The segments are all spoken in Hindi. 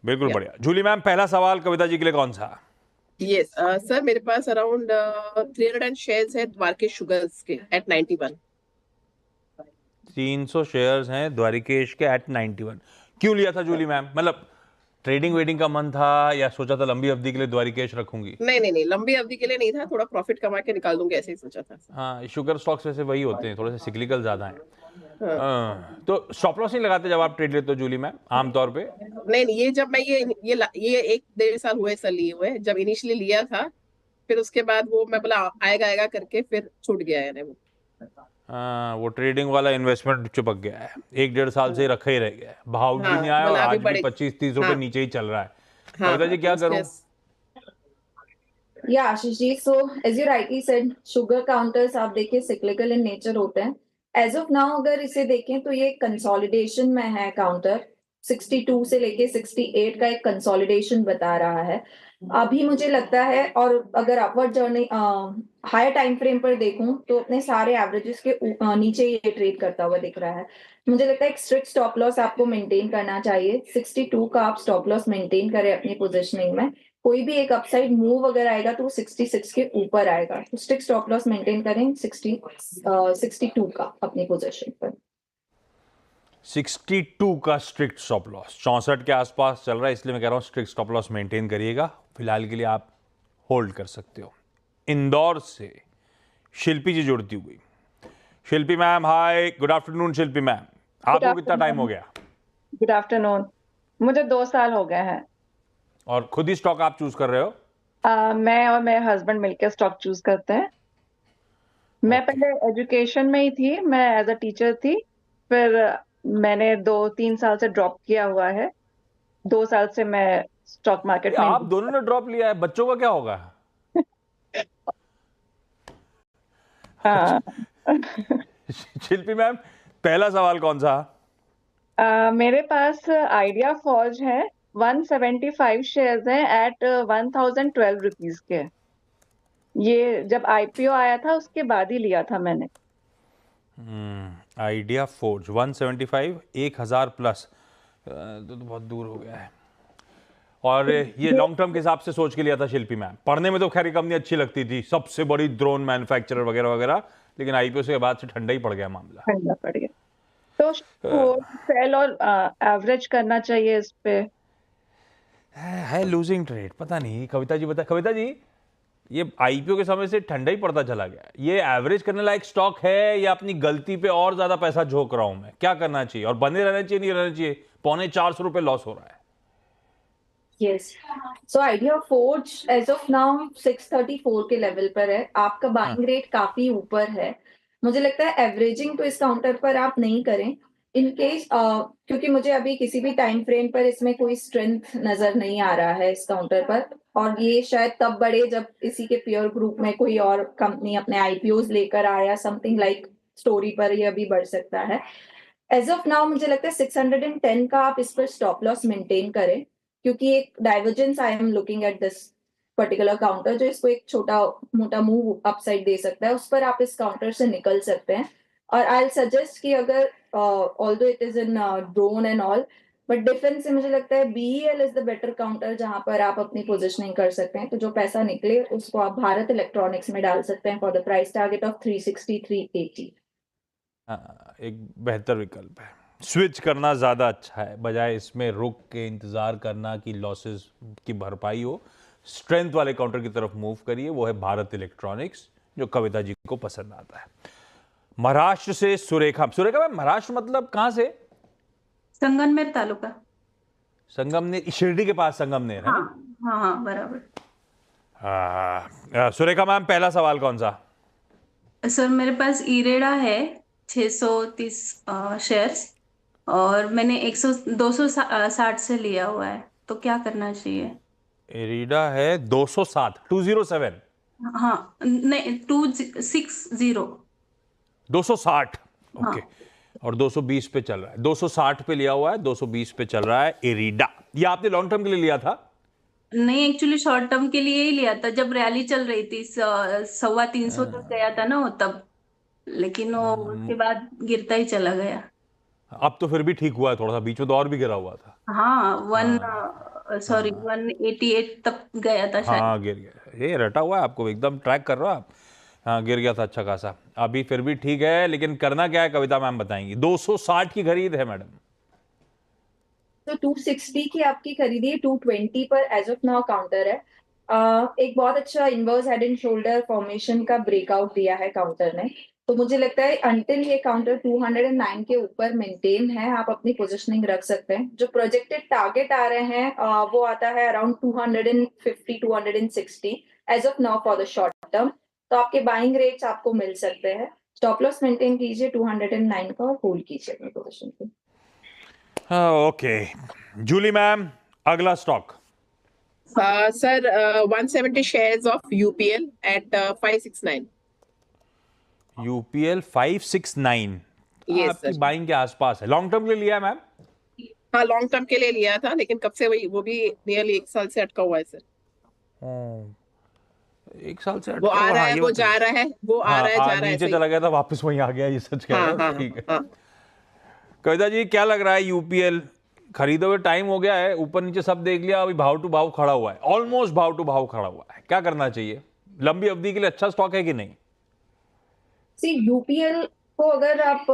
बिल्कुल बढ़िया। जूली मैम, पहला सवाल कविता जी के लिए कौन सा? यस सर, मेरे पास अराउंड 300 शेयर्स है द्वारकेश शुगर्स के एट 91। 300 शेयर्स हैं द्वारिकेश के एट 91। क्यों लिया था जूली मैम? मतलब ट्रेडिंग वेडिंग का मन था या सोचा था लंबी अवधि के लिए द्वारिकेश रखूंगी? नहीं नहीं नहीं, लंबी अवधि के लिए नहीं था, थोड़ा प्रॉफिट कमा के निकाल दूंगे ऐसे ही सोचा था। हाँ, शुगर स्टॉक्स वैसे वही होते हैं, थोड़े से सिक्लिकल ज्यादा हैं। हाँ। तो स्टॉप लॉस नहीं लगाते जब आप ट्रेड लेते हो जूली मैम आमतौर पे? नहीं नहीं, ये जब मैं ये 1 1.5 साल हुए सर लिए हुए, जब इनिशियली लिया था, फिर उसके बाद वो मैं बोला आएगा आएगा करके फिर छूट गया है वो। हाँ, वो ट्रेडिंग वाला इन्वेस्टमेंट चिपक गया है, 1 1.5 साल से रखा ही रह गया है, भाव भी हाँ, नहीं आया और बोला अभी आज भी बड़े। 25 30 रुपए हाँ नीचे ही चल रहा है। हाँ कविता हाँ, जी तो क्या उसके। करूं? या Ashish ji, so as you rightly said, sugar counters आप देखिए सिक्लिकल इन नेचर होते हैं। एज ऑफ नाउ अगर इसे देखें तो ये कंसोलिडेशन में है काउंटर। 62 से लेके 68 का एक कंसोलिडेशन बता रहा है अभी मुझे लगता है। और अगर upward journey higher time frame पर देखूं तो अपने सारे एवरेजेस के नीचे ये ट्रेड करता हुआ दिख रहा है। मुझे लगता है एक स्ट्रिक्ट स्टॉप लॉस आपको मेंटेन करना चाहिए। 62 का आप स्टॉप लॉस मेंटेन करें अपनी पोजिशनिंग में। कोई भी एक अपसाइड मूव अगर आएगा तो 66 के ऊपर आएगा, तो स्ट्रिक्ट स्टॉप लॉस मेंटेन करें 62 का अपनी पोजीशन पर। 62 का स्ट्रिक्ट स्टॉप लॉस 64 के आसपास चल रहा है, इसलिए मैं कह रहा हूं स्ट्रिक्ट स्टॉप लॉस मेंटेन करिएगा। फिलहाल के लिए आप होल्ड कर सकते हो। इंदौर से शिल्पी जी जुड़ती हुई। शिल्पी मैम, हाय, गुड आफ्टरनून। शिल्पी मैम, आपको कितना टाइम हो गया? Good afternoon. मुझे 2 साल हो गए हैं। और खुद ही स्टॉक आप चूज कर रहे हो? मैं और मेरे हस्बैंड मिलकर स्टॉक चूज करते हैं। मैं Okay. पहले एजुकेशन में ही थी, मैं एज अ टीचर थी। फिर मैंने 2 3 साल से ड्रॉप किया हुआ है। 2 साल से मैं स्टॉक मार्केट में आप दोनों ने ड्रॉप लिया है, बच्चों का क्या होगा? हाँ। शिल्पी मैम, पहला सवाल कौन सा? मेरे पास आइडिया फॉर्ज है। 175 शेयर्स हैं एट 1012 रुपीज के। ये जब आईपीओ आया था उसके बाद ही लिया था मैंने। आइडिया फोर्ज 175, 1000 प्लस, तो बहुत दूर हो गया है। और ये लॉन्ग टर्म के हिसाब से सोच के लिया था शिल्पी मैम? पढ़ने में तो खैर कंपनी अच्छी लगती थी, सबसे बड़ी ड्रोन मैन्युफैक्चरर वगैरह वगैरह, लेकिन आईपीओ के बाद से ठंडा ही पड़ गया मामला। ठंडा पड़ गया तो सेल और एवरेज करना चाहिए इस पे। है लूजिंग ट्रेड, पता नहीं। कविता जी बता, कविता जी, ये आईपीओ के समय से ठंडा ही पड़ता चला गया, ये एवरेज करने लायक स्टॉक है या अपनी गलती पे और ज्यादा पैसा झोंक रहा हूं मैं? क्या करना चाहिए और बने रहना चाहिए नहीं रहना चाहिए? 450 लॉस हो रहा है। Yes, so Idea Forge as of now 634 के लेवल पर है। आपका बाइंग रेट काफी ऊपर है। मुझे लगता है एवरेजिंग तो इस काउंटर पर आप नहीं करें इन केस, क्योंकि मुझे अभी किसी भी टाइम फ्रेम पर इसमें कोई स्ट्रेंथ नजर नहीं आ रहा है इस काउंटर पर। और ये शायद तब बढ़े जब इसी के पीयर ग्रुप में कोई और कंपनी अपने आईपीओज लेकर आया, समथिंग लाइक स्टोरी पर ये अभी बढ़ सकता है। एज ऑफ नाउ मुझे लगता है 610 का आप इस पर स्टॉप लॉस मेंटेन करें, क्योंकि एक divergence I am looking at this particular counter जो इसको एक छोटा मोटा मूव अपसाइड दे सकता है, उस पर आप इस काउंटर से निकल सकते हैं। और आई सजेस्ट कि अगर although it is in drone and all, but defence से मुझे लगता है BEL is the better counter जहां पर आप अपनी पोजिशनिंग कर सकते हैं। तो जो पैसा निकले उसको आप भारत इलेक्ट्रॉनिक्स में डाल सकते हैं for the price target of 360 380। हाँ, एक बेहतर विकल्प है। स्विच करना ज़्यादा अच्छा है बजाय इसमें रुक के इंतज़ार करना कि लॉसेस की भरपाई हो। स्ट्रेंथ वाले काउंटर की तरफ मूव करिए, वो है भारत इलेक्ट्रॉनिक्स, जो कविता जी को पसंद आता है। महाराष्ट्र से सुरेखा। सुरेखा मैम, महाराष्ट्र मतलब कहाँ से? संगमनेर तालुका। संगमनेर, शिरडी के पास संगमनेर है हाँ ना? हाँ हाँ, बराबर। सुरेखा मैम, पहला सवाल कौन सा? सर मेरे पास इरेडा है 630 शेयर्स, और मैंने 260 से लिया हुआ है, तो क्या करना चाहिए? एरिडा है 207, 207। हाँ नहीं, 260। 260, हाँ ओके। और 220 पे चल रहा है, 260 पे लिया हुआ है, 220 पे चल रहा है एरिडा। ये आपने लॉन्ग टर्म के लिए लिया था? नहीं, एक्चुअली शॉर्ट टर्म के लिए ही लिया था, जब रैली चल रही थी 350 तक गया था ना वो तब, लेकिन वो उसके बाद गिरता ही चला गया। अब तो फिर भी ठीक हुआ है थोड़ा सा, बीच में तो और भी गिरा हुआ था। हाँ, वन हाँ। सॉरी 188 तक गया था शायद। हाँ गिर गया, ये रटा हुआ है आपको, एकदम ट्रैक कर रहे हो आप। हाँ गिर गया था अच्छा खासा, अभी फिर भी ठीक है, लेकिन करना क्या है कविता मैम बताएंगी। 260 की खरीद है मैडम। तो 260 की आपकी खरीदी, 220 पर एज ऑफ नाउ काउंटर है। एक बहुत अच्छा inverse head and shoulder formation का ब्रेकआउट दिया है काउंटर ने। तो मुझे लगता है अंटिल ये काउंटर 209 के ऊपर मेंटेन है, आप अपनी पोजिशनिंग रख सकते हैं। जो प्रोजेक्टेड टारगेट आ रहे हैं वो आता है around 250 260 as of now for the short term. तो आपके बाइंग रेट्स आपको मिल सकते हैं। स्टॉप लॉस मेंटेन कीजिए 209 का और होल्ड कीजिए अपनी पोजिशन को। ओके जूली मैम, अगला stock. Sir 170 shares of UPL at 569. UPL 569 Yes, आपकी sir. बाइंग के आसपास है, लॉन्ग टर्म के लिए लिया है मैम? हाँ लॉन्ग टर्म के लिए लिया था, लेकिन कब से वो भी नियरली 1 साल से अटका हुआ है सर। एक साल से वो अटका आ हुआ, रहा हाँ, है, ये वो बताइए। जा रहा है, वो आ हाँ रहा है, जा रहा है, नीचे ऐसे ही। चला गया था, वापस वहीं आ गया, ये सच कह रहे हाँ हो, हाँ ठीक है। हाँ। कविता जी क्या लग रहा है, यूपीएल खरीदे हुए टाइम हो गया है, ऊपर नीचे सब देख लिया, अभी भाव टू भाव खड़ा हुआ है, ऑलमोस्ट भाव टू भाव खड़ा हुआ है, क्या करना चाहिए? लंबी अवधि के लिए अच्छा स्टॉक है कि नहीं? सी यूपीएल को अगर आप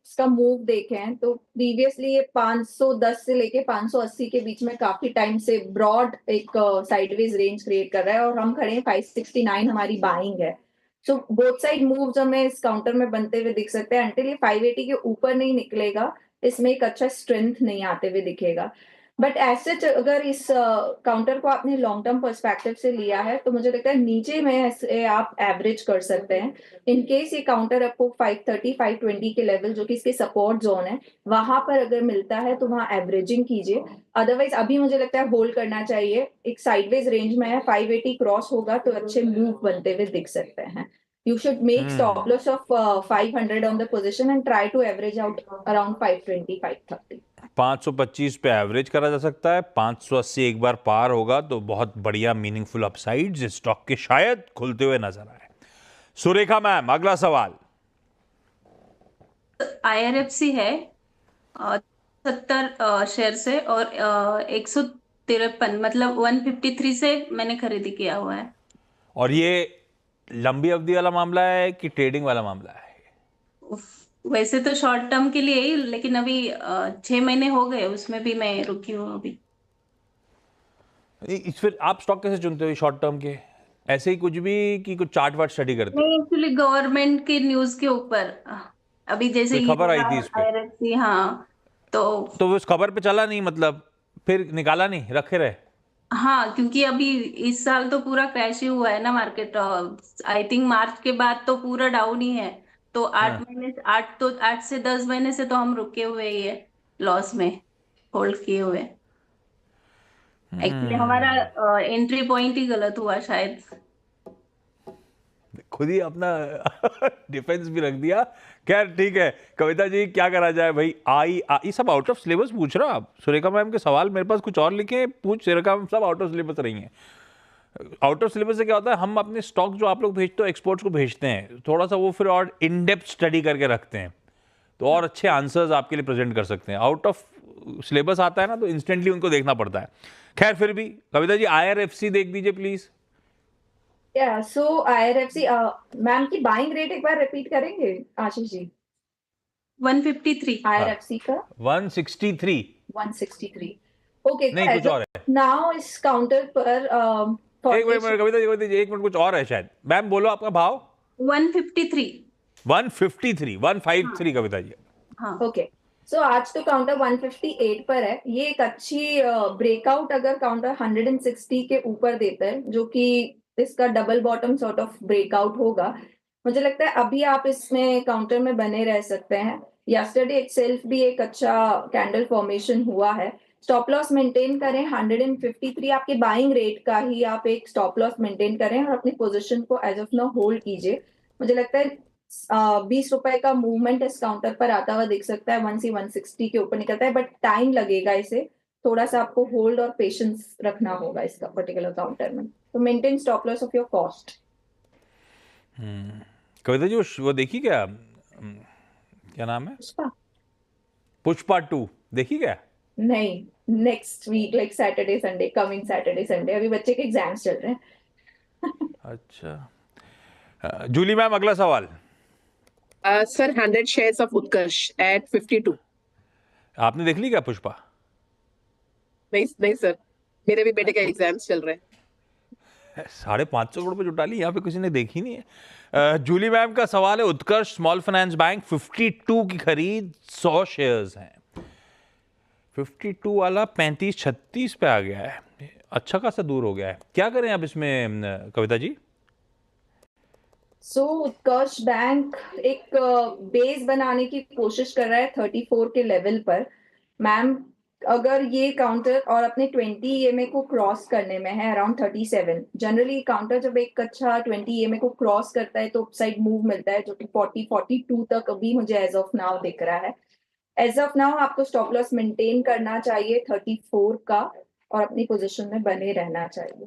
इसका मूव देखें तो प्रीवियसली ये 510 से लेके 580 के बीच में काफी टाइम से ब्रॉड एक साइडवेज रेंज क्रिएट कर रहा है, और हम खड़े हैं 569 हमारी बाइंग है। सो बोथ साइड मूव्स हमें इस काउंटर में बनते हुए दिख सकते हैं। अंटिल ये 580 के ऊपर नहीं निकलेगा, इसमें एक अच्छा स्ट्रेंथ नहीं आते हुए दिखेगा। बट एज अगर इस काउंटर को आपने लॉन्ग टर्म पर्सपेक्टिव से लिया है तो मुझे लगता है नीचे में ऐसे आप एवरेज कर सकते हैं। इन केस ये काउंटर आपको 530 520 के लेवल जो कि इसके सपोर्ट जोन है वहां पर अगर मिलता है तो वहां एवरेजिंग कीजिए। अदरवाइज अभी मुझे लगता है होल्ड करना चाहिए, एक साइडवेज रेंज में है, 580 क्रॉस होगा तो अच्छे मूव बनते हुए दिख सकते हैं। You should make stop loss of 500 on the position and try to average out around 520 530. 525 पे एवरेज करा जा सकता है, 580 एक बार पार होगा तो बहुत बढ़िया मीनिंगफुल अपसाइड्स इस स्टॉक के शायद खुलते हुए नजर आए। सुरेखा मैम, अगला सवाल। IRFC है 70 शेयर से, और 153 मतलब 153 से मैंने खरीदी किया हुआ है। और ये लंबी अवधि वाला मामला है कि ट्रेडिंग वाला मामला है? वैसे तो शॉर्ट टर्म के लिए ही, लेकिन अभी 6 महीने हो गए, उसमें भी मैं रुकी हूँ अभी। फिर आप स्टॉक कैसे चुनते हो शॉर्ट टर्म के? ऐसे ही कुछ भी कि कुछ चार्ट वार्ट स्टडी करते हो? नहीं, एक्चुअली गवर्नमेंट के न्यूज के ऊपर अभी जैसे कोई खबर आई थी इस पे? IRFC, हाँ। तो वो उस खबर पे चला नहीं, मतलब फिर निकाला नहीं, रखे रहे? हाँ, क्योंकि अभी इस साल तो पूरा क्रैश ही हुआ है ना मार्केट। आई थिंक मार्च के बाद तो पूरा डाउन ही है। तो 8 महीने, 8 से 10 महीने से तो हम रुके हुए ही है, लॉस में होल्ड किए हुए। एक्चुअली हमारा एंट्री पॉइंट ही गलत हुआ शायद। खुद ही अपना डिफेंस भी रख दिया। खैर ठीक है कविता जी, क्या करा जाए भाई। ये सब आउट ऑफ सिलेबस पूछ रहा आप? सुरेखा मैम के सवाल मेरे पास कुछ और लिखे हैं, सुरेखा मैम सब आउट ऑफ सिलेबस रही हैं। आउट ऑफ सिलेबस से क्या होता है, हम अपने स्टॉक जो आप लोग भेजते हो एक्सपोर्ट्स को भेजते हैं, थोड़ा सा वो फिर और इन डेप्थ स्टडी करके रखते हैं, तो और अच्छे आंसर्स आपके लिए प्रेजेंट कर सकते हैं। आउट ऑफ सिलेबस आता है ना तो इंस्टेंटली उनको देखना पड़ता है। खैर फिर भी कविता जी IRFC देख दीजिए प्लीज। सो IRFC मैम की बाइंग रेट एक बार रिपीट करेंगे आशीष जी? 153। IRFC का 163। 163। ओके, नहीं कुछ और है। नाउ इस काउंटर पर एक मिनट कविता जी, एक मिनट, कुछ और है शायद। मैम बोलो आपका भाव। 153। 153 कविता जी। हाँ। ओके, सो आज तो काउंटर 158 पर है। ये एक अच्छी ब्रेकआउट अगर काउंटर 160 के ऊपर देता है, जो कि इसका double bottom sort of breakout होगा, मुझे लगता है अभी आप इसमें काउंटर में बने रह सकते हैं। यस्टरडे इटसेल्फ भी एक अच्छा कैंडल फॉर्मेशन हुआ है। स्टॉप लॉस मेंटेन करें 153 आपके बाइंग रेट का ही, आप एक स्टॉप लॉस मेंटेन करें और अपनी पोजीशन को एज ऑफ नाउ होल्ड कीजिए। मुझे लगता है 20 रुपए का मूवमेंट इस काउंटर पर आता हुआ दिख सकता है, 160 के ऊपर निकलता है, बट टाइम लगेगा इसे। थोड़ा सा आपको होल्ड और पेशेंस रखना होगा इसका पर्टिकुलर काउंटर में। तो maintain stop loss of your cost. Kavita ji वो देखी क्या, क्या नाम है, पुष्पा। पुष्पा 2 देखी क्या? नहीं, next week like Saturday Sunday, coming Saturday Sunday, अभी बच्चे के एग्जाम्स चल रहे हैं। अच्छा जूली मैम, अगला सवाल। Sir 100 shares of Utkarsh at 52। आपने देख ली क्या पुष्पा? नहीं नहीं सर, मेरे भी बेटे के एग्जाम्स चल रहे हैं। 550 करोड़ रुपए जुटा ली, यहाँ पे किसी ने देखी नहीं है। जूली मैम का सवाल है, उत्कर्ष स्मॉल फाइनेंस बैंक 52 की खरीद 100 शेयर्स हैं। 52 वाला 35-36 पे आ गया है, अच्छा खासा दूर हो गया है, क्या करें अब इसमें कविता जी? उत्कर्ष बैंक एक बेस बनाने की कोशिश कर रहा है 34 के लेवल पर। मैम, अगर ये काउंटर और अपने 20 EMA को क्रॉस करने में है अराउंड 37, जनरली काउंटर जब एक अच्छा 20 EMA को क्रॉस करता है तो अपसाइड मूव मिलता है, जो कि 40-42 तक अभी मुझे एज ऑफ नाउ दिख रहा है। एज ऑफ नाउ आपको स्टॉप लॉस मेंटेन करना चाहिए 34 का और अपनी पोजीशन में बने रहना चाहिए।